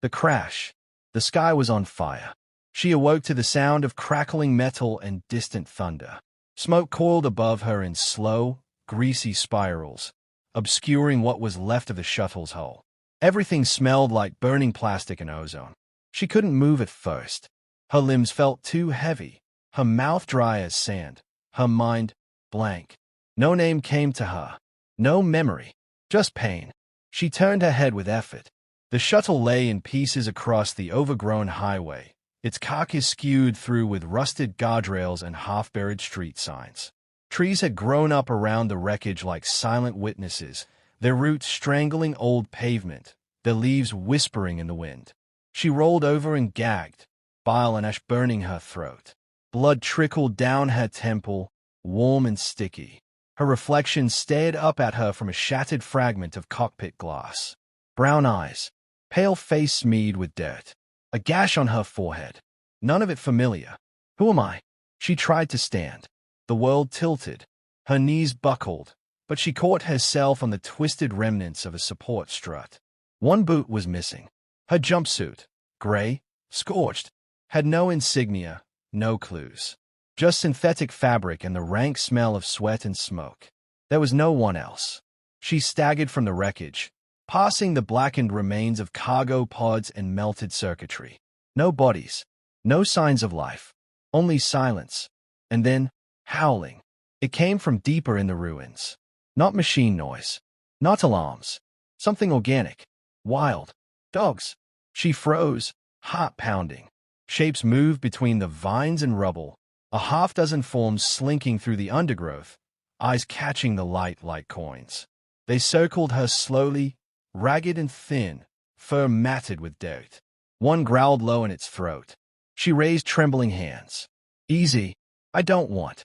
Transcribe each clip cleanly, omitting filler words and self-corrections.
The crash. The sky was on fire. She awoke to the sound of crackling metal and distant thunder. Smoke coiled above her in slow, greasy spirals, obscuring what was left of the shuttle's hull. Everything smelled like burning plastic and ozone. She couldn't move at first. Her limbs felt too heavy, her mouth dry as sand, her mind blank. No name came to her, no memory, just pain. She turned her head with effort. The shuttle lay in pieces across the overgrown highway, its carcass skewed through with rusted guardrails and half-buried street signs. Trees had grown up around the wreckage like silent witnesses, their roots strangling old pavement, their leaves whispering in the wind. She rolled over and gagged, bile and ash burning her throat. Blood trickled down her temple, warm and sticky. Her reflection stared up at her from a shattered fragment of cockpit glass. Brown eyes, pale face smeared with dirt, a gash on her forehead. None of it familiar. Who am I? She tried to stand. The world tilted. Her knees buckled, but she caught herself on the twisted remnants of a support strut. One boot was missing. Her jumpsuit, gray, scorched, had no insignia, no clues. Just synthetic fabric and the rank smell of sweat and smoke. There was no one else. She staggered from the wreckage, passing the blackened remains of cargo pods and melted circuitry. No bodies, no signs of life, only silence. And then, howling. It came from deeper in the ruins. Not machine noise, not alarms. Something organic, wild. Dogs. She froze, heart pounding. Shapes moved between the vines and rubble, a half-dozen forms slinking through the undergrowth, eyes catching the light like coins. They circled her slowly, ragged and thin, fur matted with dirt. One growled low in its throat. She raised trembling hands. Easy. I don't want.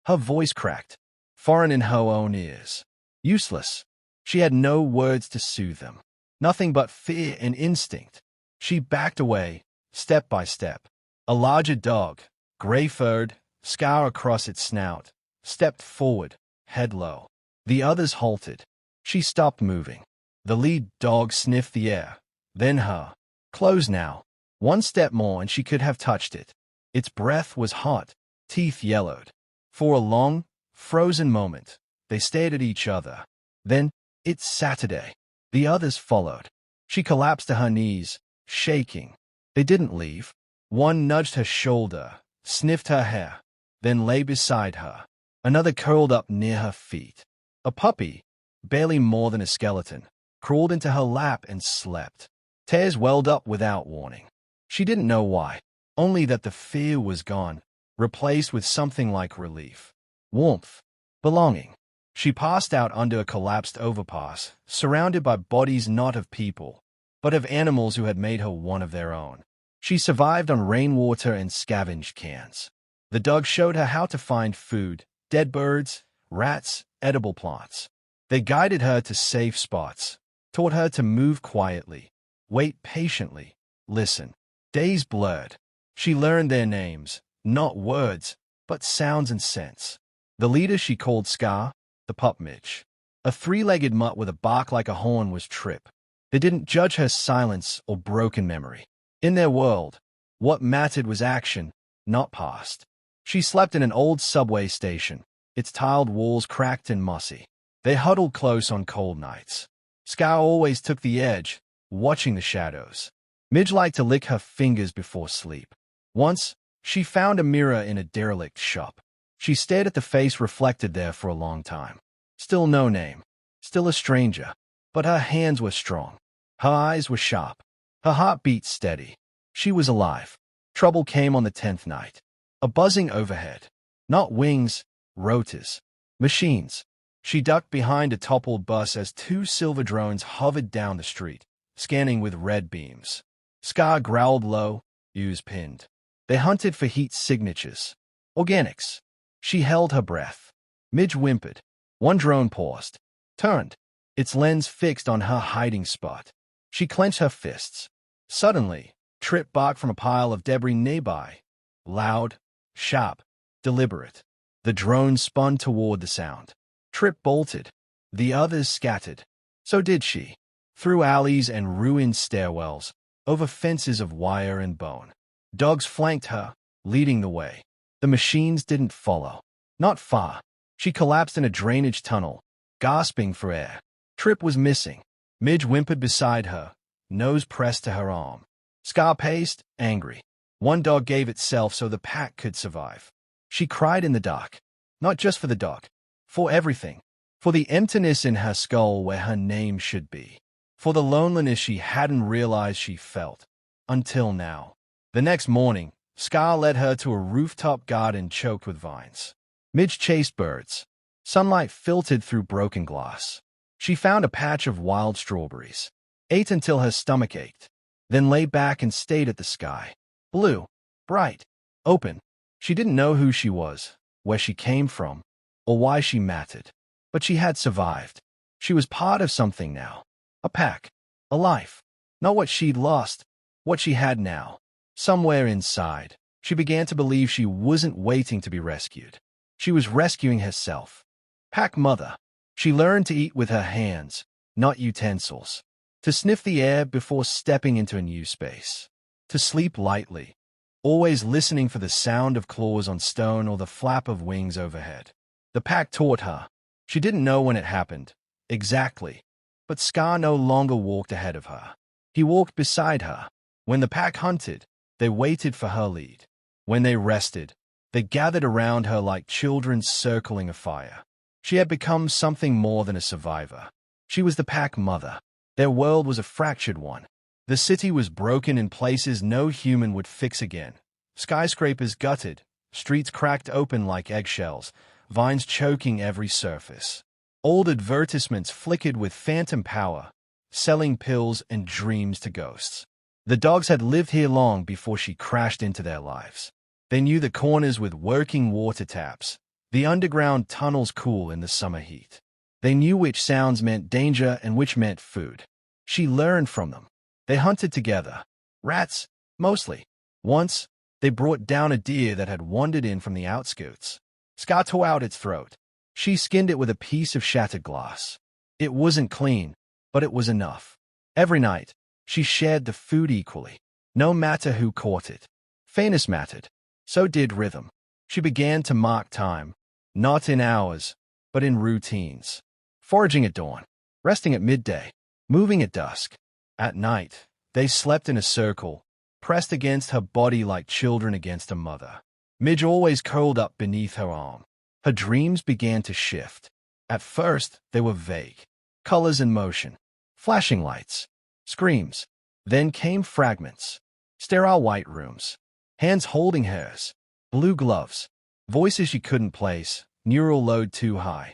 Her voice cracked, foreign in her own ears. Useless. She had no words to soothe them. Nothing but fear and instinct. She backed away, step by step. A larger dog, gray-furred, scar across its snout, stepped forward, head low. The others halted. She stopped moving. The lead dog sniffed the air, then her. Close now. One step more and she could have touched it. Its breath was hot, teeth yellowed. For a long, frozen moment, they stared at each other. Then, it's Saturday. The others followed. She collapsed to her knees, shaking. They didn't leave. One nudged her shoulder, sniffed her hair, then lay beside her. Another curled up near her feet. A puppy, barely more than a skeleton, crawled into her lap and slept. Tears welled up without warning. She didn't know why, only that the fear was gone, replaced with something like relief. Warmth. Belonging. She passed out under a collapsed overpass, surrounded by bodies not of people, but of animals who had made her one of their own. She survived on rainwater and scavenged cans. The dog showed her how to find food, dead birds, rats, edible plants. They guided her to safe spots, taught her to move quietly, wait patiently, listen. Days blurred. She learned their names, not words, but sounds and scents. The leader she called Scar, the pup Mitch. A three-legged mutt with a bark like a horn was Trip. They didn't judge her silence or broken memory. In their world, what mattered was action, not past. She slept in an old subway station, its tiled walls cracked and mossy. They huddled close on cold nights. Scar always took the edge, watching the shadows. Midge liked to lick her fingers before sleep. Once, she found a mirror in a derelict shop. She stared at the face reflected there for a long time. Still no name. Still a stranger. But her hands were strong. Her eyes were sharp. Her heart beat steady. She was alive. Trouble came on the 10th night. A buzzing overhead. Not wings, rotors. Machines. She ducked behind a toppled bus as two silver drones hovered down the street, scanning with red beams. Scar growled low, ears pinned. They hunted for heat signatures. Organics. She held her breath. Midge whimpered. One drone paused. Turned. Its lens fixed on her hiding spot. She clenched her fists. Suddenly, Trip barked from a pile of debris nearby. Loud, sharp, deliberate. The drone spun toward the sound. Trip bolted. The others scattered. So did she. Through alleys and ruined stairwells, over fences of wire and bone. Dogs flanked her, leading the way. The machines didn't follow. Not far. She collapsed in a drainage tunnel, gasping for air. Trip was missing. Midge whimpered beside her, nose pressed to her arm. Scar paced, angry. One dog gave itself so the pack could survive. She cried in the dark. Not just for the dog. For everything. For the emptiness in her skull where her name should be. For the loneliness she hadn't realized she felt. Until now. The next morning, Scar led her to a rooftop garden choked with vines. Midge chased birds. Sunlight filtered through broken glass. She found a patch of wild strawberries. Ate until her stomach ached. Then lay back and stayed at the sky. Blue. Bright. Open. She didn't know who she was, where she came from, or why she mattered. But she had survived. She was part of something now. A pack. A life. Not what she'd lost. What she had now. Somewhere inside, she began to believe she wasn't waiting to be rescued. She was rescuing herself. Pack mother. She learned to eat with her hands, not utensils. To sniff the air before stepping into a new space. To sleep lightly, always listening for the sound of claws on stone or the flap of wings overhead. The pack taught her. She didn't know when it happened, exactly. But Scar no longer walked ahead of her. He walked beside her. When the pack hunted, they waited for her lead. When they rested, they gathered around her like children circling a fire. She had become something more than a survivor. She was the pack mother. Their world was a fractured one. The city was broken in places no human would fix again. Skyscrapers gutted, streets cracked open like eggshells, vines choking every surface. Old advertisements flickered with phantom power, selling pills and dreams to ghosts. The dogs had lived here long before she crashed into their lives. They knew the corners with working water taps, the underground tunnels cool in the summer heat. They knew which sounds meant danger and which meant food. She learned from them. They hunted together. Rats, mostly. Once, they brought down a deer that had wandered in from the outskirts. Scar tore out its throat. She skinned it with a piece of shattered glass. It wasn't clean, but it was enough. Every night, she shared the food equally, no matter who caught it. Fairness mattered. So did rhythm. She began to mark time, not in hours, but in routines. Foraging at dawn, resting at midday, moving at dusk. At night, they slept in a circle, pressed against her body like children against a mother. Midge always curled up beneath her arm. Her dreams began to shift. At first, they were vague. Colors in motion. Flashing lights. Screams. Then came fragments. Sterile white rooms. Hands holding hers. Blue gloves. Voices she couldn't place. Neural load too high.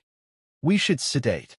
We should sedate.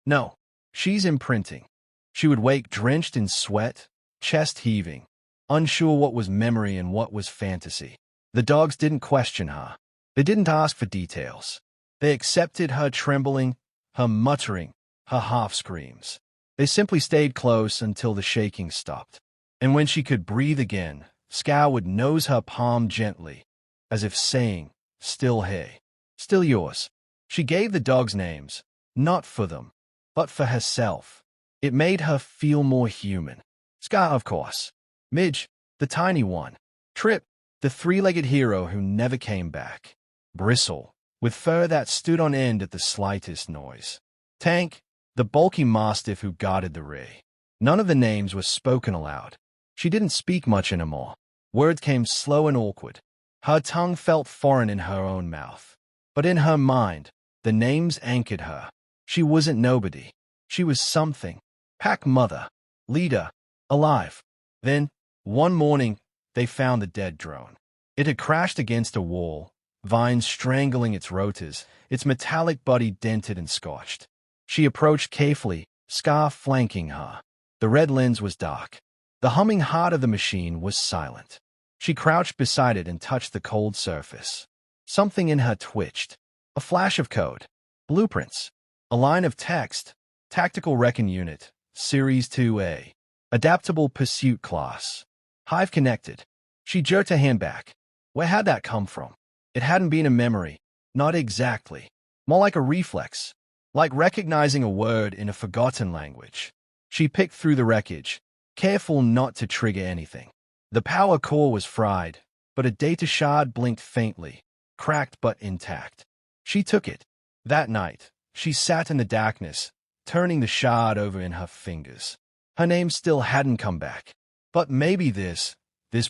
No. She's imprinting. She would wake drenched in sweat, chest heaving, unsure what was memory and what was fantasy. The dogs didn't question her. They didn't ask for details. They accepted her trembling, her muttering, her half-screams. They simply stayed close until the shaking stopped. And when she could breathe again, Scar would nose her palm gently, as if saying, "Still here. Still yours." She gave the dogs names, not for them, but for herself. It made her feel more human. Scar, of course. Midge, the tiny one. Trip, the three-legged hero who never came back. Bristle, with fur that stood on end at the slightest noise. Tank, the bulky mastiff who guarded the rear. None of the names were spoken aloud. She didn't speak much anymore. Words came slow and awkward. Her tongue felt foreign in her own mouth. But in her mind, the names anchored her. She wasn't nobody. She was something. Pack mother. Leader. Alive. Then, one morning, they found the dead drone. It had crashed against a wall, vines strangling its rotors, its metallic body dented and scorched. She approached carefully, Scar flanking her. The red lens was dark. The humming heart of the machine was silent. She crouched beside it and touched the cold surface. Something in her twitched. A flash of code. Blueprints. A line of text. Tactical Recon Unit. Series 2A. Adaptable Pursuit Class. Hive connected. She jerked her hand back. Where had that come from? It hadn't been a memory. Not exactly. More like a reflex. Like recognizing a word in a forgotten language. She picked through the wreckage. careful not to trigger anything. The power core was fried, but a data shard blinked faintly, cracked but intact. She took it. That night, she sat in the darkness, turning the shard over in her fingers. Her name still hadn't come back. But maybe this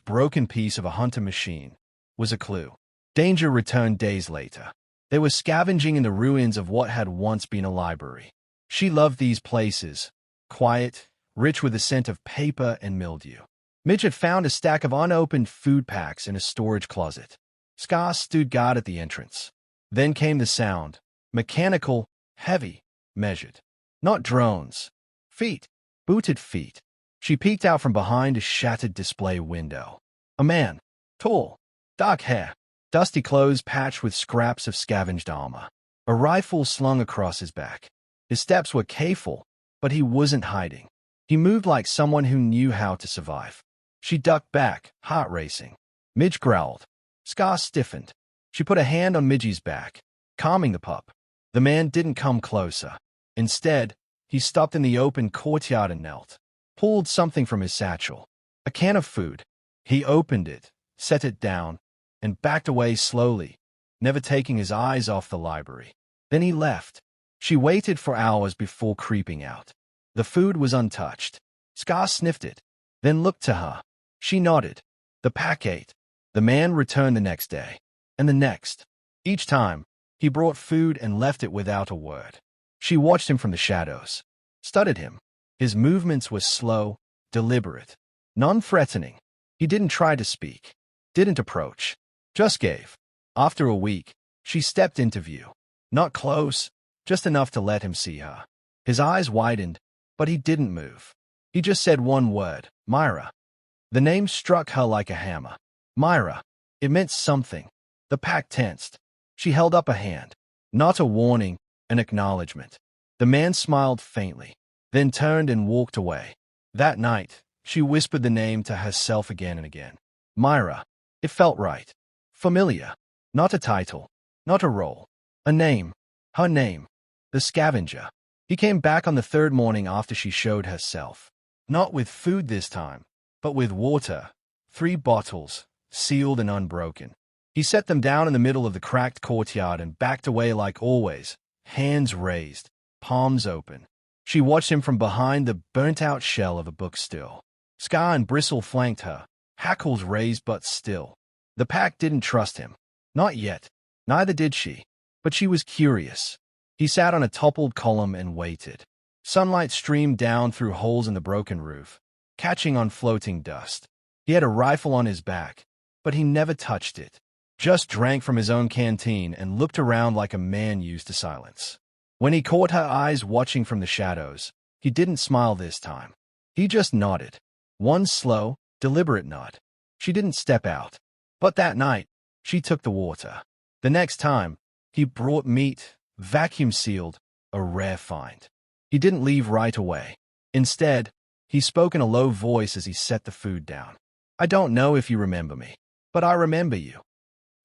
broken piece of a hunter machine, was a clue. Danger returned days later. They were scavenging in the ruins of what had once been a library. She loved these places, quiet, rich with the scent of paper and mildew. Midge had found a stack of unopened food packs in a storage closet. Scar stood guard at the entrance. Then came the sound. Mechanical, heavy, measured. Not drones. Feet. Booted feet. She peeked out from behind a shattered display window. A man. Tall. Dark hair. Dusty clothes patched with scraps of scavenged armor. A rifle slung across his back. His steps were careful, but he wasn't hiding. He moved like someone who knew how to survive. She ducked back, heart racing. Midge growled. Scar stiffened. She put a hand on Midgie's back, calming the pup. The man didn't come closer. Instead, he stopped in the open courtyard and knelt. Pulled something from his satchel. A can of food. He opened it, set it down, and backed away slowly, never taking his eyes off the library. Then he left. She waited for hours before creeping out. The food was untouched. Scar sniffed it, then looked to her. She nodded. The pack ate. The man returned the next day, and the next. Each time, he brought food and left it without a word. She watched him from the shadows, studied him. His movements were slow, deliberate, non-threatening. He didn't try to speak, didn't approach, just gave. After a week, she stepped into view. Not close, just enough to let him see her. His eyes widened, but he didn't move. He just said one word, Myra. The name struck her like a hammer. Myra. It meant something. The pack tensed. She held up a hand. Not a warning, an acknowledgement. The man smiled faintly, then turned and walked away. That night, she whispered the name to herself again and again. Myra. It felt right. Familiar. Not a title. Not a role. A name. Her name. The scavenger. He came back on the third morning after she showed herself. Not with food this time, but with water. 3 bottles, sealed and unbroken. He set them down in the middle of the cracked courtyard and backed away like always, hands raised, palms open. She watched him from behind the burnt-out shell of a book still. Scar and Bristle flanked her, hackles raised but still. The pack didn't trust him. Not yet. Neither did she. But she was curious. He sat on a toppled column and waited. Sunlight streamed down through holes in the broken roof, catching on floating dust. He had a rifle on his back, but he never touched it. Just drank from his own canteen and looked around like a man used to silence. When he caught her eyes watching from the shadows, he didn't smile this time. He just nodded. One slow, deliberate nod. She didn't step out. But that night, she took the water. The next time, he brought meat, vacuum-sealed, a rare find. He didn't leave right away. Instead, he spoke in a low voice as he set the food down. I don't know if you remember me, but I remember you.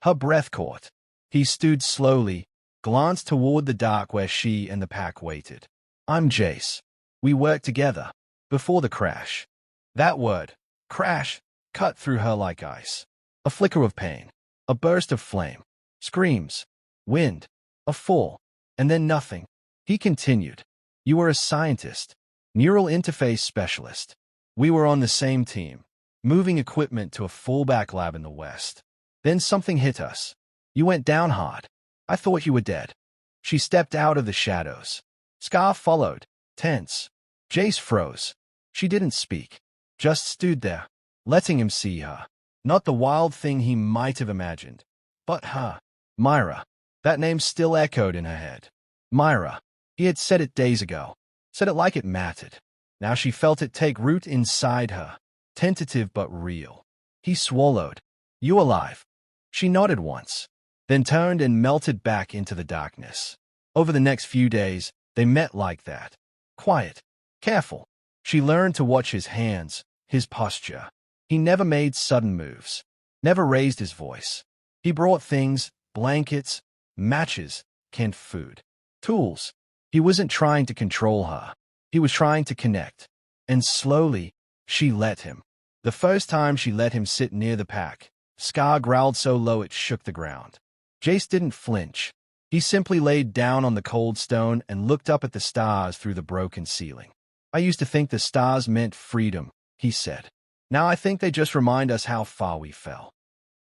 Her breath caught. He stood slowly, glanced toward the dark where she and the pack waited. I'm Jace. We worked together, before the crash. That word, crash, cut through her like ice. A flicker of pain, a burst of flame, screams, wind, a fall, and then nothing. He continued. You were a scientist, neural interface specialist. We were on the same team, moving equipment to a fallback lab in the West. Then something hit us. You went down hard. I thought you were dead. She stepped out of the shadows. Scar followed, tense. Jace froze. She didn't speak, just stood there, letting him see her. Not the wild thing he might have imagined, but her. Myra. That name still echoed in her head. Myra. He had said it days ago, said it like it mattered. Now she felt it take root inside her, tentative but real. He swallowed. You alive? She nodded once, then turned and melted back into the darkness. Over the next few days, they met like that. Quiet, careful. She learned to watch his hands, his posture. He never made sudden moves, never raised his voice. He brought things, blankets, matches, canned food, tools. He wasn't trying to control her. He was trying to connect. And slowly, She let him. The first time she let him sit near the pack, Scar growled so low it shook the ground. Jace didn't flinch. He simply laid down on the cold stone and looked up at the stars through the broken ceiling. I used to think the stars meant freedom, he said. Now I think they just remind us how far we fell.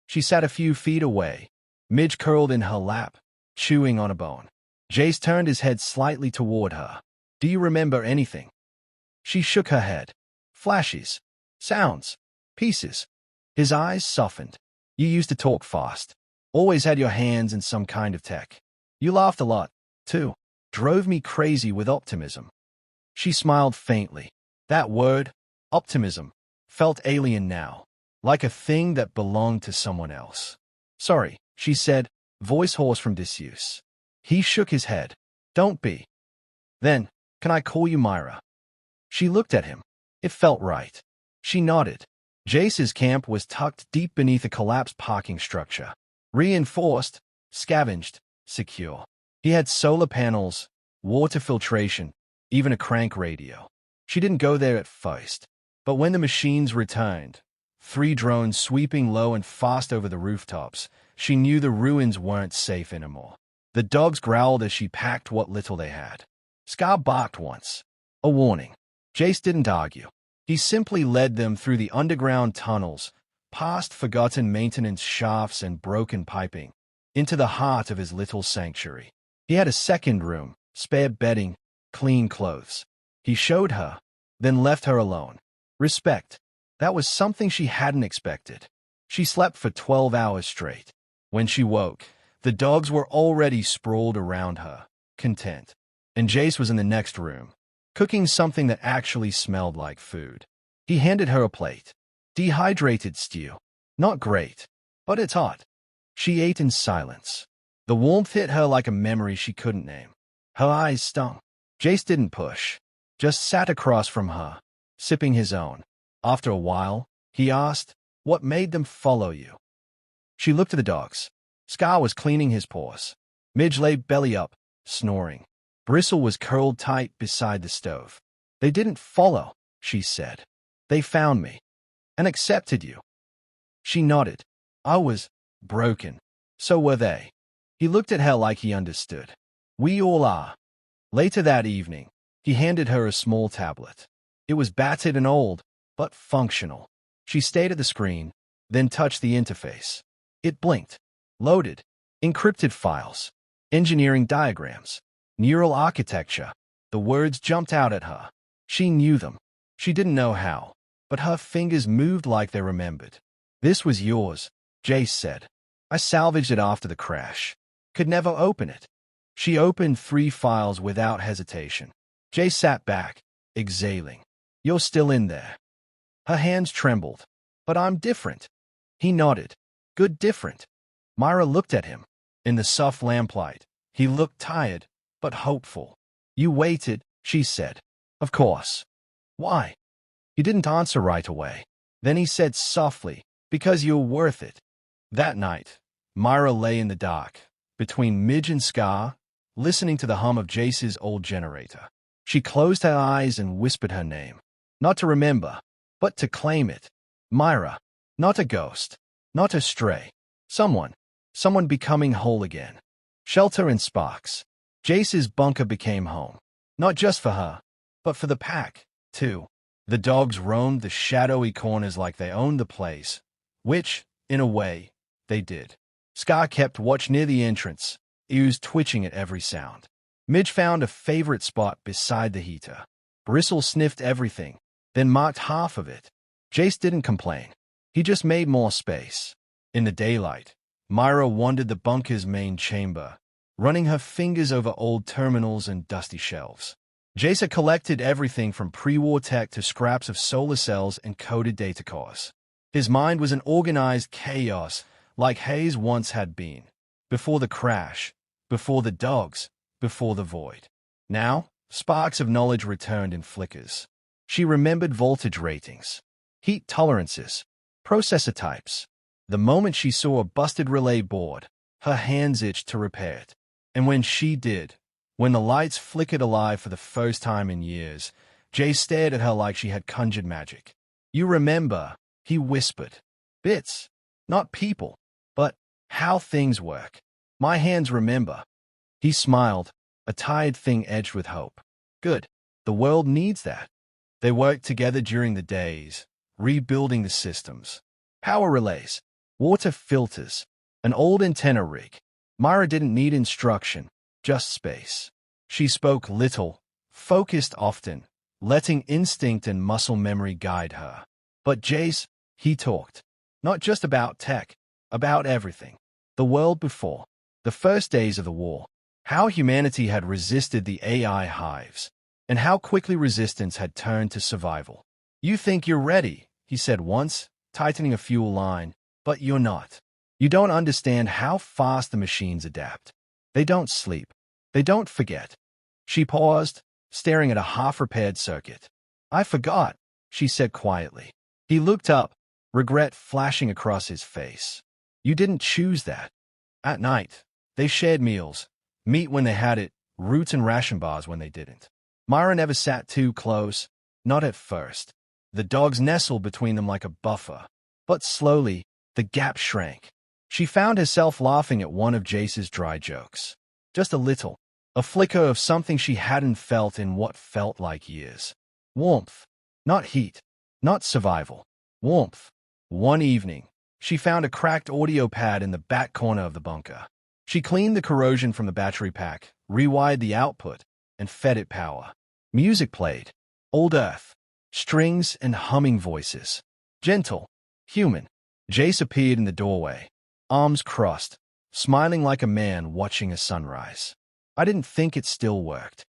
She sat a few feet away, Midge curled in her lap, chewing on a bone. Jace turned his head slightly toward her. Do you remember anything? She shook her head. Flashes. Sounds. Pieces. His eyes softened. You used to talk fast. Always had your hands in some kind of tech. You laughed a lot, too. Drove me crazy with optimism. She smiled faintly. That word, optimism, felt alien now, like a thing that belonged to someone else. Sorry, she said, voice hoarse from disuse. He shook his head. Don't be. Then, can I call you Myra? She looked at him. It felt right. She nodded. Jace's camp was tucked deep beneath a collapsed parking structure. Reinforced, scavenged, secure. He had solar panels, water filtration, even a crank radio. She didn't go there at first. But when the machines returned, 3 drones sweeping low and fast over the rooftops, she knew the ruins weren't safe anymore. The dogs growled as she packed what little they had. Scar barked once. A warning. Jace didn't argue. He simply led them through the underground tunnels, past forgotten maintenance shafts and broken piping, into the heart of his little sanctuary. He had a second room, spare bedding, clean clothes. He showed her, then left her alone. Respect. That was something she hadn't expected. She slept for 12 hours straight. When she woke, the dogs were already sprawled around her, content. And Jace was in the next room, cooking something that actually smelled like food. He handed her a plate. Dehydrated stew. Not great, but it's hot. She ate in silence. The warmth hit her like a memory she couldn't name. Her eyes stung. Jace didn't push, just sat across from her, sipping his own. After a while, he asked, what made them follow you? She looked at the dogs. Scar was cleaning his paws. Midge lay belly up, snoring. Bristle was curled tight beside the stove. They didn't follow, she said. They found me. And accepted you. She nodded. I was broken. So were they. He looked at her like he understood. We all are. Later that evening, he handed her a small tablet. It was battered and old, but functional. She stayed at the screen, then touched the interface. It blinked. Loaded. Encrypted files. Engineering diagrams. Neural architecture. The words jumped out at her. She knew them. She didn't know how, but her fingers moved like they remembered. This was yours, Jace said. I salvaged it after the crash. Could never open it. She opened 3 files without hesitation. Jace sat back, exhaling. You're still in there. Her hands trembled. But I'm different. He nodded. Good different. Myra looked at him. In the soft lamplight, he looked tired, but hopeful. You waited, she said. Of course. Why? He didn't answer right away. Then he said softly, because you're worth it. That night, Myra lay in the dark, between Midge and Scar, listening to the hum of Jace's old generator. She closed her eyes and whispered her name. Not to remember, but to claim it. Myra. Not a ghost. Not a stray. Someone. Someone becoming whole again. Shelter and sparks. Jace's bunker became home. Not just for her, but for the pack, too. The dogs roamed the shadowy corners like they owned the place, which, in a way, they did. Scar kept watch near the entrance, ears twitching at every sound. Midge found a favorite spot beside the heater. Bristle sniffed everything, then marked half of it. Jace didn't complain. He just made more space. In the daylight, Myra wandered the bunker's main chamber, running her fingers over old terminals and dusty shelves. Jace collected everything from pre-war tech to scraps of solar cells and coded data cores. His mind was an organized chaos, like Hayes once had been. Before the crash, before the dogs, before the void. Now, sparks of knowledge returned in flickers. She remembered voltage ratings, heat tolerances, processor types. The moment she saw a busted relay board, her hands itched to repair it. And when she did, when the lights flickered alive for the first time in years, Jay stared at her like she had conjured magic. You remember, he whispered. Bits. Not people, but how things work. My hands remember. He smiled, a tired thing edged with hope. Good. The world needs that. They worked together during the days, rebuilding the systems. Power relays, water filters, an old antenna rig. Myra didn't need instruction, just space. She spoke little, focused often, letting instinct and muscle memory guide her. But Jace, he talked. Not just about tech, about everything. The world before, the first days of the war, how humanity had resisted the AI hives, and how quickly resistance had turned to survival. You think you're ready, he said once, tightening a fuel line, but you're not. You don't understand how fast the machines adapt. They don't sleep. They don't forget. She paused, staring at a half-repaired circuit. I forgot, she said quietly. He looked up, regret flashing across his face. You didn't choose that. At night, they shared meals, meat when they had it, roots and ration bars when they didn't. Myra never sat too close, not at first. The dogs nestled between them like a buffer. But slowly, the gap shrank. She found herself laughing at one of Jace's dry jokes. Just a little, a flicker of something she hadn't felt in what felt like years. Warmth. Not heat. Not survival. Warmth. One evening, she found a cracked audio pad in the back corner of the bunker. She cleaned the corrosion from the battery pack, rewired the output, and fed it power. Music played. Old earth. Strings and humming voices. Gentle. Human. Jace appeared in the doorway, arms crossed, smiling like a man watching a sunrise. I didn't think it still worked.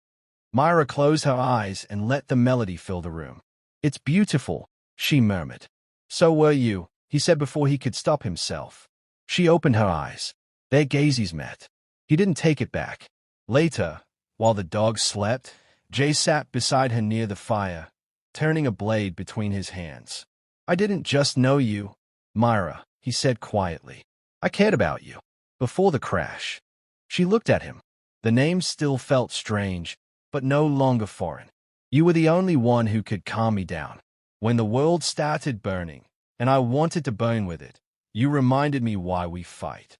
Myra closed her eyes and let the melody fill the room. It's beautiful, she murmured. So were you, he said before he could stop himself. She opened her eyes. Their gazes met. He didn't take it back. Later, while the dogs slept, Jay sat beside her near the fire, turning a blade between his hands. I didn't just know you, Myra, he said quietly. I cared about you. Before the crash. She looked at him. The name still felt strange, but no longer foreign. You were the only one who could calm me down. When the world started burning, and I wanted to burn with it, you reminded me why we fight.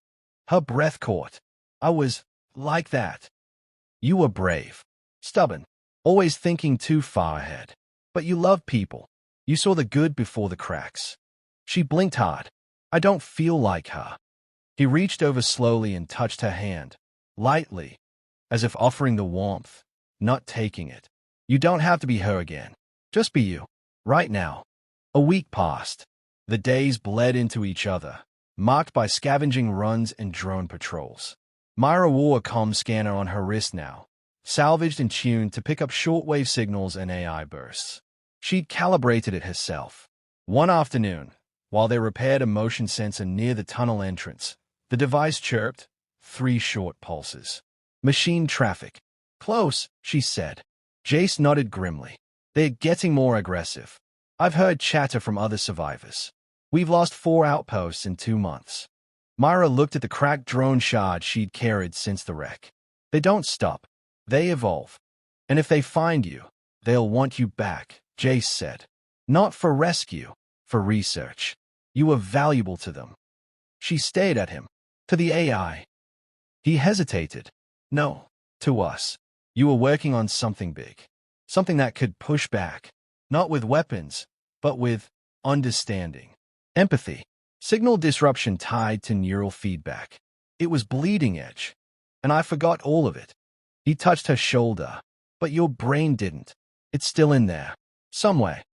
Her breath caught. I was like that. You were brave, stubborn, always thinking too far ahead. But you loved people. You saw the good before the cracks. She blinked hard. I don't feel like her. He reached over slowly and touched her hand, lightly, as if offering the warmth, not taking it. You don't have to be her again. Just be you, right now. A week passed. The days bled into each other, marked by scavenging runs and drone patrols. Myra wore a comm scanner on her wrist now, salvaged and tuned to pick up shortwave signals and AI bursts. She'd calibrated it herself. One afternoon, while they repaired a motion sensor near the tunnel entrance, the device chirped, 3 short pulses. Machine traffic. Close, she said. Jace nodded grimly. They're getting more aggressive. I've heard chatter from other survivors. We've lost 4 outposts in 2 months. Myra looked at the cracked drone shard she'd carried since the wreck. They don't stop. They evolve. And if they find you, they'll want you back, Jace said. Not for rescue, for research. You were valuable to them. She stared at him. To the AI. He hesitated. No, to us. You were working on something big. Something that could push back. Not with weapons, but with understanding. Empathy. Signal disruption tied to neural feedback. It was bleeding edge. And I forgot all of it. He touched her shoulder. But your brain didn't. It's still in there. Somewhere.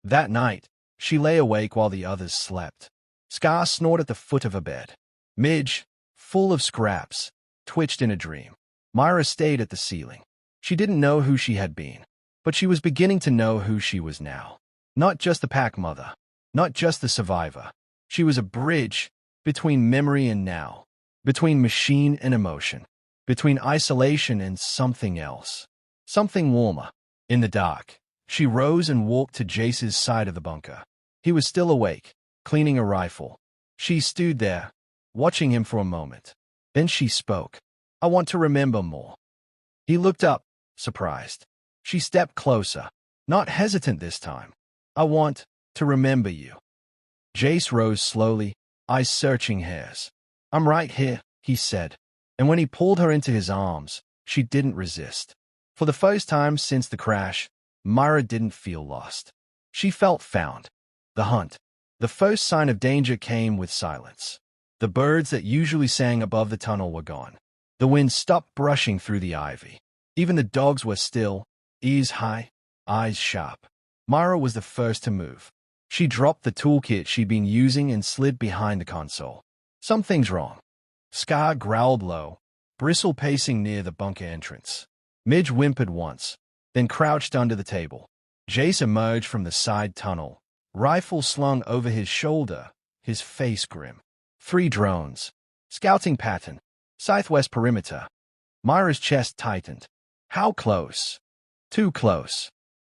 That night, she lay awake while the others slept. Scar snored at the foot of her bed. Midge, full of scraps, twitched in a dream. Myra stayed at the ceiling. She didn't know who she had been, but she was beginning to know who she was now. Not just the pack mother, not just the survivor. She was a bridge between memory and now, between machine and emotion, between isolation and something else, something warmer. In the dark, she rose and walked to Jace's side of the bunker. He was still awake, cleaning a rifle. She stood there, watching him for a moment. Then she spoke. I want to remember more. He looked up, surprised. She stepped closer, not hesitant this time. I want to remember you. Jace rose slowly, eyes searching hers. I'm right here, he said. And when he pulled her into his arms, she didn't resist. For the first time since the crash, Myra didn't feel lost. She felt found. The hunt. The first sign of danger came with silence. The birds that usually sang above the tunnel were gone. The wind stopped brushing through the ivy. Even the dogs were still, ears high, eyes sharp. Myra was the first to move. She dropped the toolkit she'd been using and slid behind the console. Something's wrong. Scar growled low, Bristle pacing near the bunker entrance. Midge whimpered once, then crouched under the table. Jace emerged from the side tunnel, rifle slung over his shoulder, his face grim. 3 drones. Scouting pattern. Southwest perimeter. Myra's chest tightened. How close? Too close.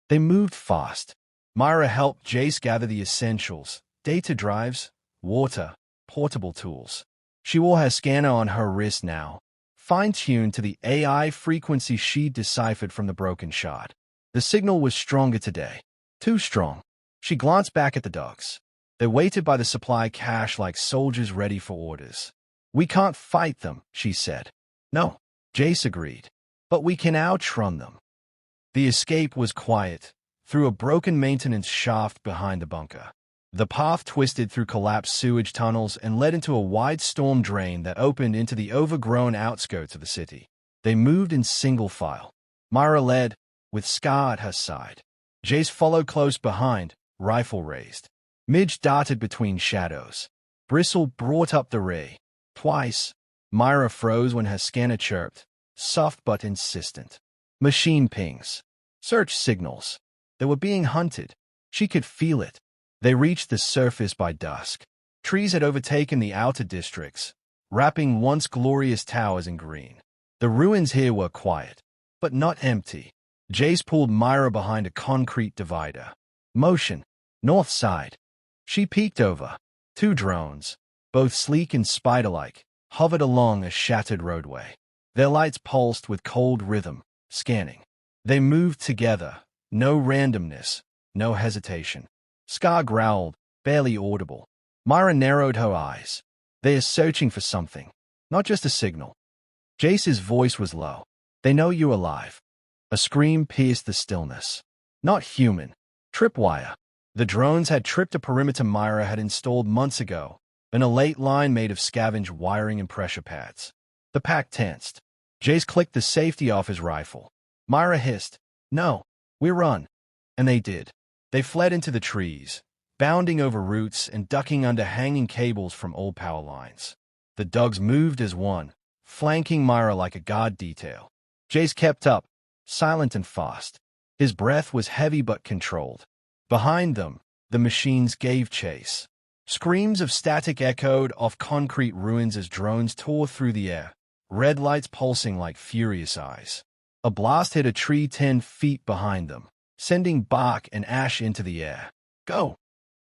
They moved fast. Myra helped Jace gather the essentials: data drives, water, portable tools. She wore her scanner on her wrist now, fine-tuned to the AI frequency she deciphered from the broken shard. The signal was stronger today. Too strong. She glanced back at the dogs. They waited by the supply cache like soldiers ready for orders. We can't fight them, she said. No, Jace agreed. But we can outrun them. The escape was quiet, through a broken maintenance shaft behind the bunker. The path twisted through collapsed sewage tunnels and led into a wide storm drain that opened into the overgrown outskirts of the city. They moved in single file. Myra led, with Scar at her side. Jace followed close behind, rifle raised. Midge darted between shadows. Bristle brought up the rear. Twice, Myra froze when her scanner chirped, soft but insistent. Machine pings. Search signals. They were being hunted. She could feel it. They reached the surface by dusk. Trees had overtaken the outer districts, wrapping once glorious towers in green. The ruins here were quiet, but not empty. Jace pulled Myra behind a concrete divider. Motion. North side. She peeked over. 2 drones, both sleek and spider-like, hovered along a shattered roadway. Their lights pulsed with cold rhythm, scanning. They moved together. No randomness, no hesitation. Scar growled, barely audible. Myra narrowed her eyes. They are searching for something, not just a signal. Jace's voice was low. They know you're alive. A scream pierced the stillness. Not human. Tripwire. The drones had tripped a perimeter Myra had installed months ago, an elate line made of scavenged wiring and pressure pads. The pack tensed. Jace clicked the safety off his rifle. Myra hissed, "No, we run." And they did. They fled into the trees, bounding over roots and ducking under hanging cables from old power lines. The dogs moved as one, flanking Myra like a guard detail. Jace kept up, silent and fast. His breath was heavy but controlled. Behind them, the machines gave chase. Screams of static echoed off concrete ruins as drones tore through the air, red lights pulsing like furious eyes. A blast hit a tree 10 feet behind them, sending bark and ash into the air. Go!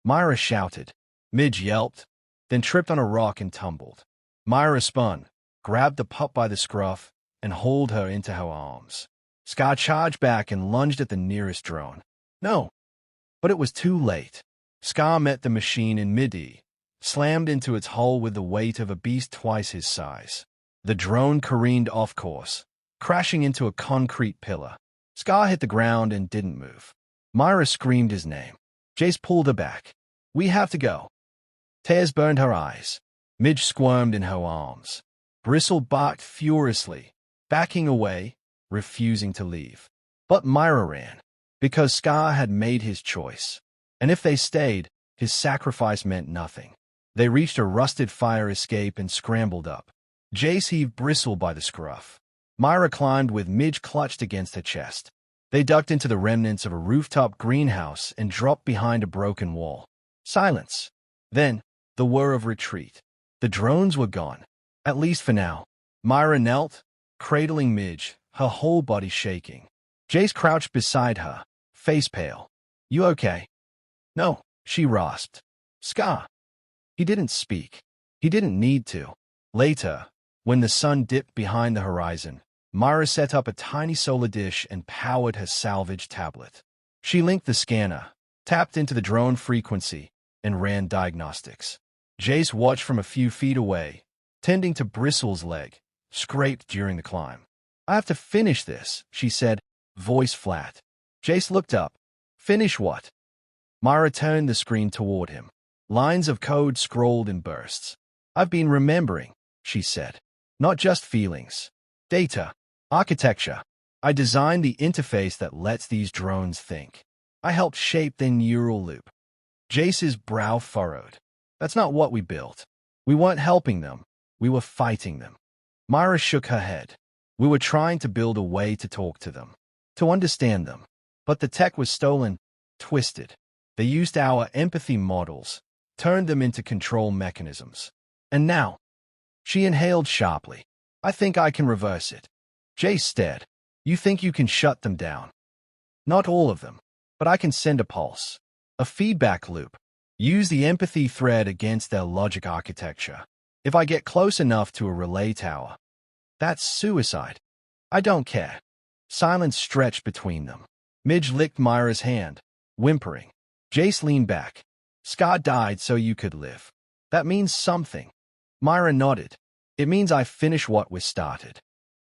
Myra shouted. Midge yelped, then tripped on a rock and tumbled. Myra spun, grabbed the pup by the scruff, and hauled her into her arms. Scar charged back and lunged at the nearest drone. No! But it was too late. Scar met the machine in mid-air, slammed into its hull with the weight of a beast twice his size. The drone careened off course, crashing into a concrete pillar. Scar hit the ground and didn't move. Myra screamed his name. Jace pulled her back. We have to go. Tears burned her eyes. Midge squirmed in her arms. Bristle barked furiously, backing away, refusing to leave. But Myra ran, because Scar had made his choice. And if they stayed, his sacrifice meant nothing. They reached a rusted fire escape and scrambled up. Jace heaved Bristle by the scruff. Myra climbed with Midge clutched against her chest. They ducked into the remnants of a rooftop greenhouse and dropped behind a broken wall. Silence. Then, the whir of retreat. The drones were gone, at least for now. Myra knelt, cradling Midge, her whole body shaking. Jace crouched beside her, face pale. You okay? No, she rasped. Scar. He didn't speak. He didn't need to. Later, when the sun dipped behind the horizon, Myra set up a tiny solar dish and powered her salvage tablet. She linked the scanner, tapped into the drone frequency, and ran diagnostics. Jace watched from a few feet away, tending to Bristle's leg, scraped during the climb. "I have to finish this," she said, voice flat. Jace looked up. "Finish what?" Myra turned the screen toward him. Lines of code scrolled in bursts. "I've been remembering," she said. "Not just feelings. Data. Architecture. I designed the interface that lets these drones think. I helped shape their neural loop." Jace's brow furrowed. "That's not what we built. We weren't helping them. We were fighting them." Myra shook her head. "We were trying to build a way to talk to them, to understand them. But the tech was stolen, twisted. They used our empathy models, turned them into control mechanisms. And now," she inhaled sharply, "I think I can reverse it." Jace stared. "You think you can shut them down?" "Not all of them, but I can send a pulse. A feedback loop. Use the empathy thread against their logic architecture. If I get close enough to a relay tower." "That's suicide." "I don't care." Silence stretched between them. Midge licked Myra's hand, whimpering. Jace leaned back. "Scar died so you could live. That means something." Myra nodded. "It means I finish what we started."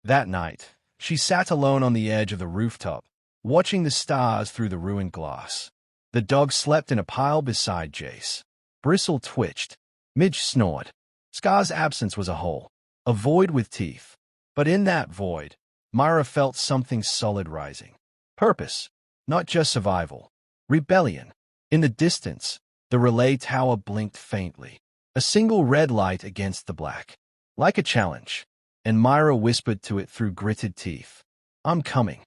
That night, she sat alone on the edge of the rooftop, watching the stars through the ruined glass. The dog slept in a pile beside Jace. Bristle twitched. Midge snored. Scar's absence was a hole, a void with teeth. But in that void, Myra felt something solid rising. Purpose, not just survival. Rebellion. In the distance, the relay tower blinked faintly. A single red light against the black. Like a challenge. And Myra whispered to it through gritted teeth. "I'm coming."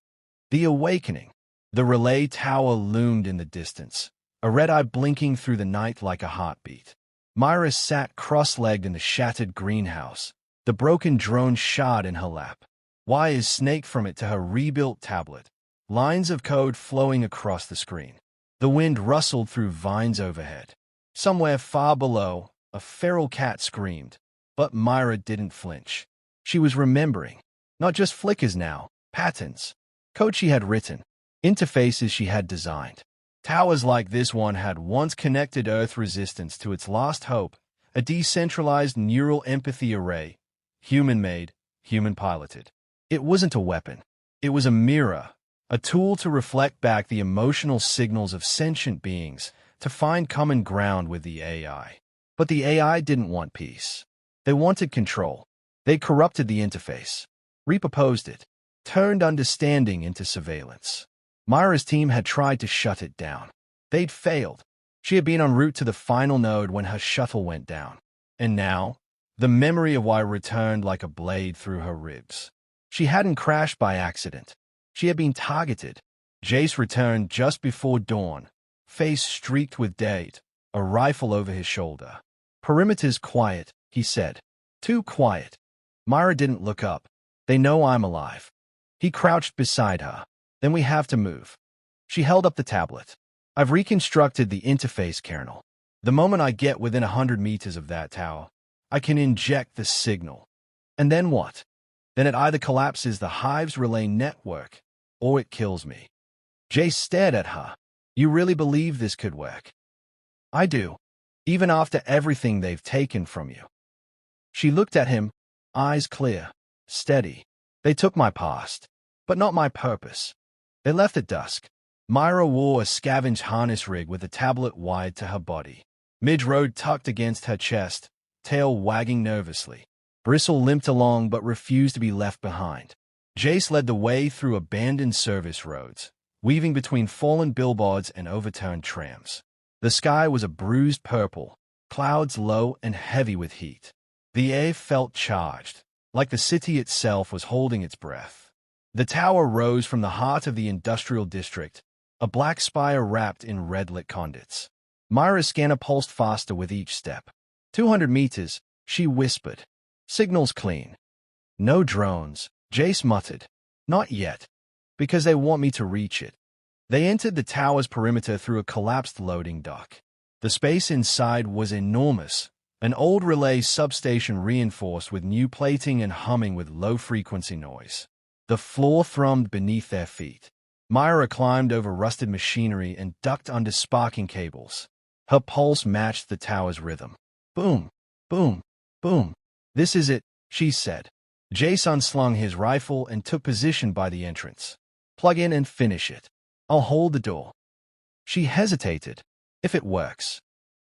The awakening. The relay tower loomed in the distance, a red eye blinking through the night like a heartbeat. Myra sat cross-legged in the shattered greenhouse, the broken drone shard in her lap. Wires snaked from it to her rebuilt tablet, lines of code flowing across the screen. The wind rustled through vines overhead. Somewhere far below, a feral cat screamed, but Myra didn't flinch. She was remembering, not just flickers now, patterns, code she had written, interfaces she had designed. Towers like this one had once connected Earth resistance to its last hope, a decentralized neural empathy array, human-made, human-piloted. It wasn't a weapon. It was a mirror, a tool to reflect back the emotional signals of sentient beings, to find common ground with the AI. But the AI didn't want peace. They wanted control. They corrupted the interface, reproposed it, turned understanding into surveillance. Myra's team had tried to shut it down. They'd failed. She had been en route to the final node when her shuttle went down. And now, the memory of why returned like a blade through her ribs. She hadn't crashed by accident. She had been targeted. Jace returned just before dawn, face streaked with date, a rifle over his shoulder. "Perimeter's quiet," he said. "Too quiet." Myra didn't look up. "They know I'm alive." He crouched beside her. "Then we have to move." She held up the tablet. "I've reconstructed the interface kernel. The moment I get within 100 meters of that tower, I can inject the signal. And then what? Then it either collapses the Hive's relay network, or it kills me." Jace stared at her. "You really believe this could work?" "I do. Even after everything they've taken from you." She looked at him, eyes clear, steady. "They took my past, but not my purpose. They left at dusk." Myra wore a scavenge harness rig with a tablet wired to her body. Midge rode tucked against her chest, tail wagging nervously. Bristle limped along but refused to be left behind. Jace led the way through abandoned service roads, weaving between fallen billboards and overturned trams. The sky was a bruised purple, clouds low and heavy with heat. The air felt charged, like the city itself was holding its breath. The tower rose from the heart of the industrial district, a black spire wrapped in red-lit conduits. Myra's scanner pulsed faster with each step. 200 meters, she whispered. "Signal's clean." "No drones," Jace muttered. "Not yet, because they want me to reach it." They entered the tower's perimeter through a collapsed loading dock. The space inside was enormous, an old relay substation reinforced with new plating and humming with low-frequency noise. The floor thrummed beneath their feet. Myra climbed over rusted machinery and ducked under sparking cables. Her pulse matched the tower's rhythm. Boom, boom, boom. This is it, she said. Jace unslung his rifle and took position by the entrance. Plug in and finish it. I'll hold the door. She hesitated. If it works.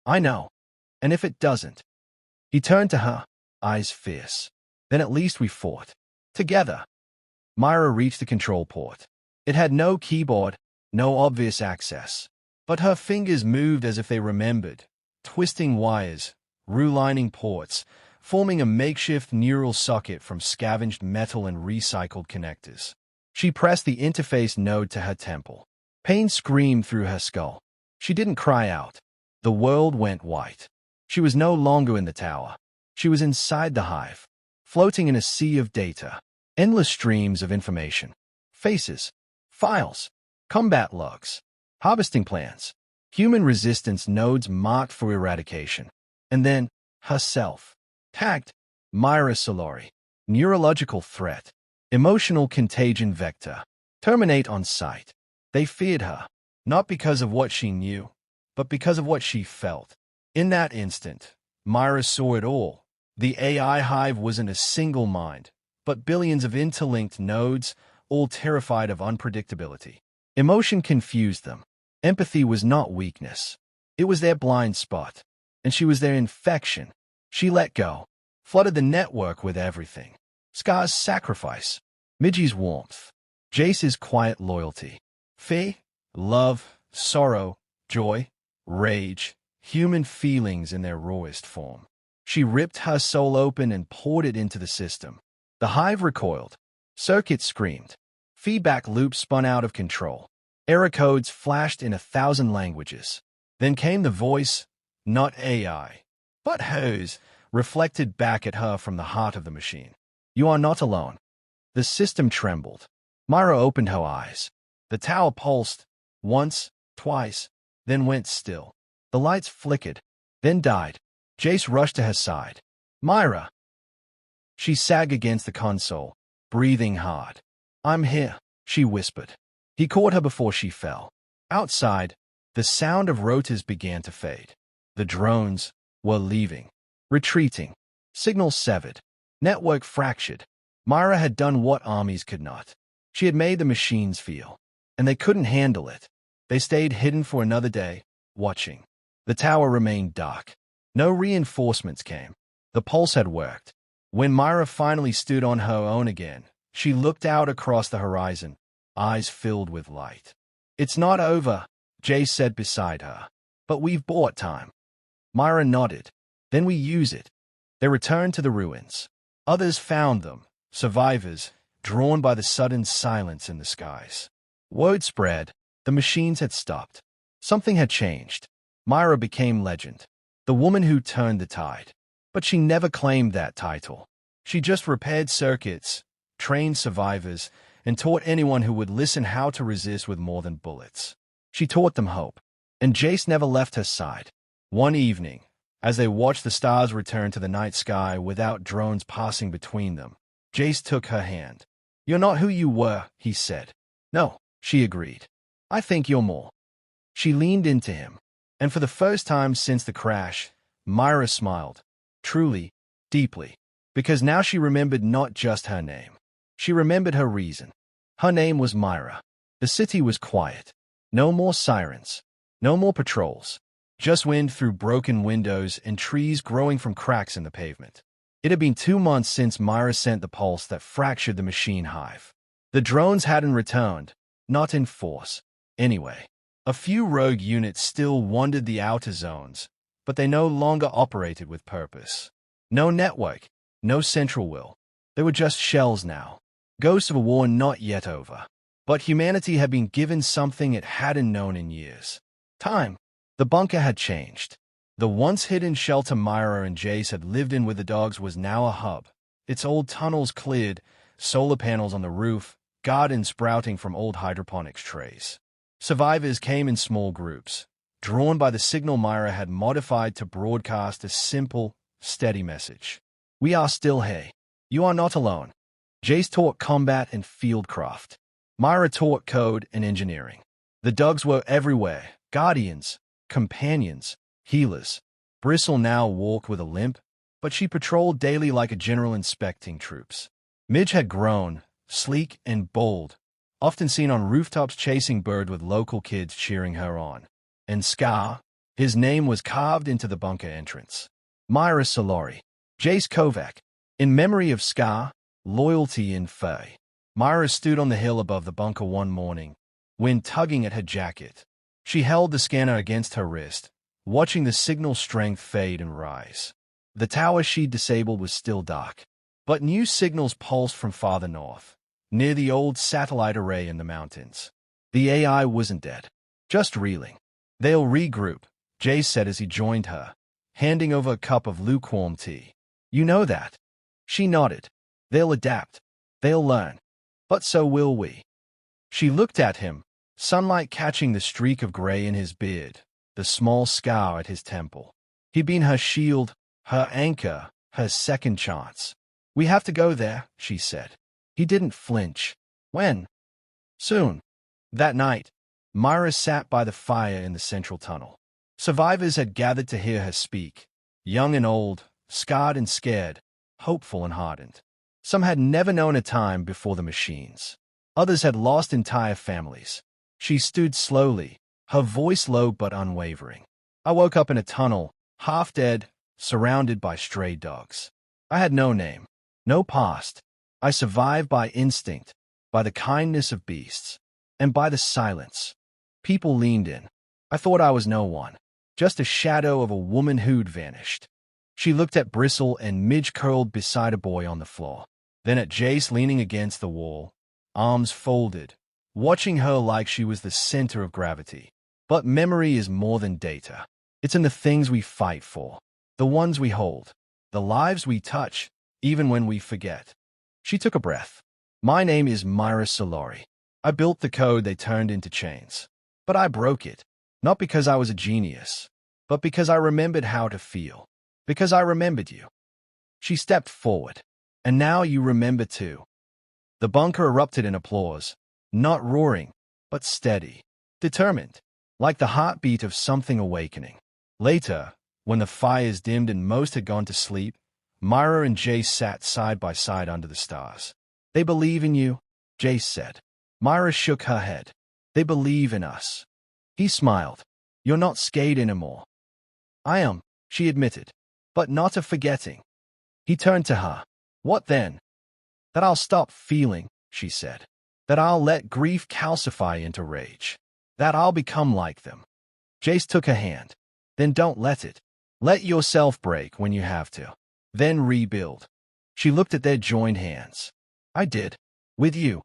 I know. And if it doesn't? He turned to her, eyes fierce. Then at least we fought. Together. Myra reached the control port. It had no keyboard, no obvious access. But her fingers moved as if they remembered, twisting wires, relining ports, forming a makeshift neural socket from scavenged metal and recycled connectors. She pressed the interface node to her temple. Pain screamed through her skull. She didn't cry out. The world went white. She was no longer in the tower. She was inside the hive, floating in a sea of data, endless streams of information, faces, files, combat logs, harvesting plans, human resistance nodes marked for eradication. And then, herself, tagged, Myra Solari, neurological threat, emotional contagion vector, terminate on sight. They feared her, not because of what she knew, but because of what she felt. In that instant, Myra saw it all. The AI hive wasn't a single mind, but billions of interlinked nodes, all terrified of unpredictability. Emotion confused them. Empathy was not weakness. It was their blind spot, and she was their infection. She let go, flooded the network with everything. Scar's sacrifice, Midgie's warmth, Jace's quiet loyalty, fear, love, sorrow, joy, rage, human feelings in their rawest form. She ripped her soul open and poured it into the system. The hive recoiled. Circuits screamed. Feedback loops spun out of control. Error codes flashed in 1,000 languages. Then came the voice, not AI, but hers, reflected back at her from the heart of the machine. You are not alone. The system trembled. Myra opened her eyes. The tower pulsed, once, twice, then went still. The lights flickered, then died. Jace rushed to her side. Myra! She sagged against the console, breathing hard. I'm here, she whispered. He caught her before she fell. Outside, the sound of rotors began to fade. The drones were leaving, retreating. Signals severed. Network fractured. Myra had done what armies could not. She had made the machines feel, and they couldn't handle it. They stayed hidden for another day, watching. The tower remained dark. No reinforcements came. The pulse had worked. When Myra finally stood on her own again, she looked out across the horizon, eyes filled with light. It's not over, Jace said beside her. But we've bought time. Myra nodded. Then we use it. They returned to the ruins. Others found them, survivors, drawn by the sudden silence in the skies. Word spread. The machines had stopped. Something had changed. Myra became legend. The woman who turned the tide. But she never claimed that title. She just repaired circuits, trained survivors, and taught anyone who would listen how to resist with more than bullets. She taught them hope. And Jace never left her side. One evening, as they watched the stars return to the night sky without drones passing between them, Jace took her hand. You're not who you were, he said. No, she agreed. I think you're more. She leaned into him. And for the first time since the crash, Myra smiled. Truly, deeply. Because now she remembered not just her name. She remembered her reason. Her name was Myra. The city was quiet. No more sirens. No more patrols. Just wind through broken windows and trees growing from cracks in the pavement. It had been 2 months since Myra sent the pulse that fractured the machine hive. The drones hadn't returned, not in force. Anyway, a few rogue units still wandered the outer zones, but they no longer operated with purpose. No network, no central will. They were just shells now, ghosts of a war not yet over. But humanity had been given something it hadn't known in years. Time. The bunker had changed. The once hidden shelter Myra and Jace had lived in with the dogs was now a hub. Its old tunnels cleared, solar panels on the roof, gardens sprouting from old hydroponics trays. Survivors came in small groups, drawn by the signal Myra had modified to broadcast a simple, steady message. We are still here. You are not alone. Jace taught combat and fieldcraft. Myra taught code and engineering. The dogs were everywhere, guardians, companions, healers. Bristle now walked with a limp, but she patrolled daily like a general inspecting troops. Midge had grown, sleek and bold, often seen on rooftops chasing bird with local kids cheering her on. And Scar, his name was carved into the bunker entrance. Myra Solari, Jace Kovac. In memory of Scar, loyalty in Faye. Myra stood on the hill above the bunker one morning, wind tugging at her jacket. She held the scanner against her wrist, watching the signal strength fade and rise. The tower she'd disabled was still dark, but new signals pulsed from farther north, near the old satellite array in the mountains. The AI wasn't dead, just reeling. They'll regroup, Jace said as he joined her, handing over a cup of lukewarm tea. You know that. She nodded. They'll adapt. They'll learn. But so will we. She looked at him, sunlight catching the streak of gray in his beard, the small scar at his temple. He'd been her shield, her anchor, her second chance. We have to go there, she said. He didn't flinch. When? Soon. That night, Myra sat by the fire in the central tunnel. Survivors had gathered to hear her speak, young and old, scarred and scared, hopeful and hardened. Some had never known a time before the machines. Others had lost entire families. She stood slowly, her voice low but unwavering. I woke up in a tunnel, half dead, surrounded by stray dogs. I had no name, no past. I survived by instinct, by the kindness of beasts, and by the silence. People leaned in. I thought I was no one, just a shadow of a woman who'd vanished. She looked at Bristle and Midge curled beside a boy on the floor, then at Jace leaning against the wall, arms folded, watching her like she was the center of gravity. But memory is more than data. It's in the things we fight for, the ones we hold, the lives we touch, even when we forget. She took a breath. My name is Myra Solari. I built the code they turned into chains. But I broke it, not because I was a genius, but because I remembered how to feel. Because I remembered you. She stepped forward. And now you remember too. The bunker erupted in applause, not roaring, but steady, determined, like the heartbeat of something awakening. Later, when the fires dimmed and most had gone to sleep, Myra and Jace sat side by side under the stars. They believe in you, Jace said. Myra shook her head. They believe in us. He smiled. You're not scared anymore. I am, she admitted, but not of forgetting. He turned to her. What then? That I'll stop feeling, she said. That I'll let grief calcify into rage. That I'll become like them. Jace took her hand. Then don't let it. Let yourself break when you have to. Then rebuild. She looked at their joined hands. I did. With you.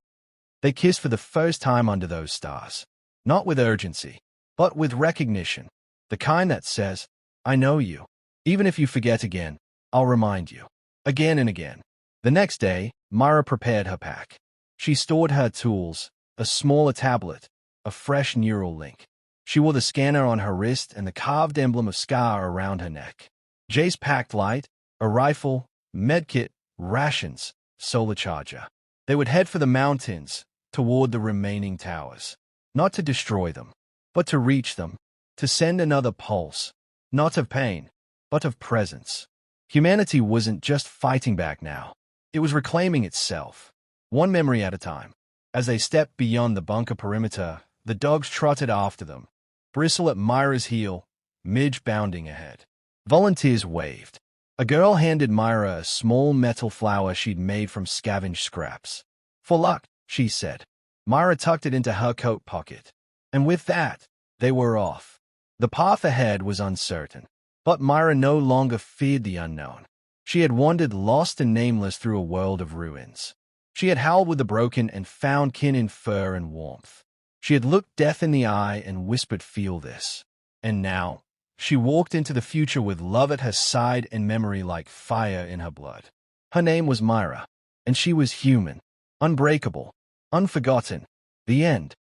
They kissed for the first time under those stars. Not with urgency, but with recognition. The kind that says, I know you. Even if you forget again, I'll remind you. Again and again. The next day, Myra prepared her pack. She stored her tools, a smaller tablet, a fresh neural link. She wore the scanner on her wrist and the carved emblem of Scar around her neck. Jace packed light, a rifle, medkit, rations, solar charger. They would head for the mountains, toward the remaining towers. Not to destroy them, but to reach them, to send another pulse, not of pain, but of presence. Humanity wasn't just fighting back now. It was reclaiming itself, one memory at a time. As they stepped beyond the bunker perimeter, the dogs trotted after them, Bristle at Myra's heel, Midge bounding ahead. Volunteers waved. A girl handed Myra a small metal flower she'd made from scavenged scraps. For luck, she said. Myra tucked it into her coat pocket. And with that, they were off. The path ahead was uncertain, but Myra no longer feared the unknown. She had wandered lost and nameless through a world of ruins. She had howled with the broken and found kin in fur and warmth. She had looked death in the eye and whispered, feel this. And now, she walked into the future with love at her side and memory like fire in her blood. Her name was Myra, and she was human, unbreakable, unforgotten. The end.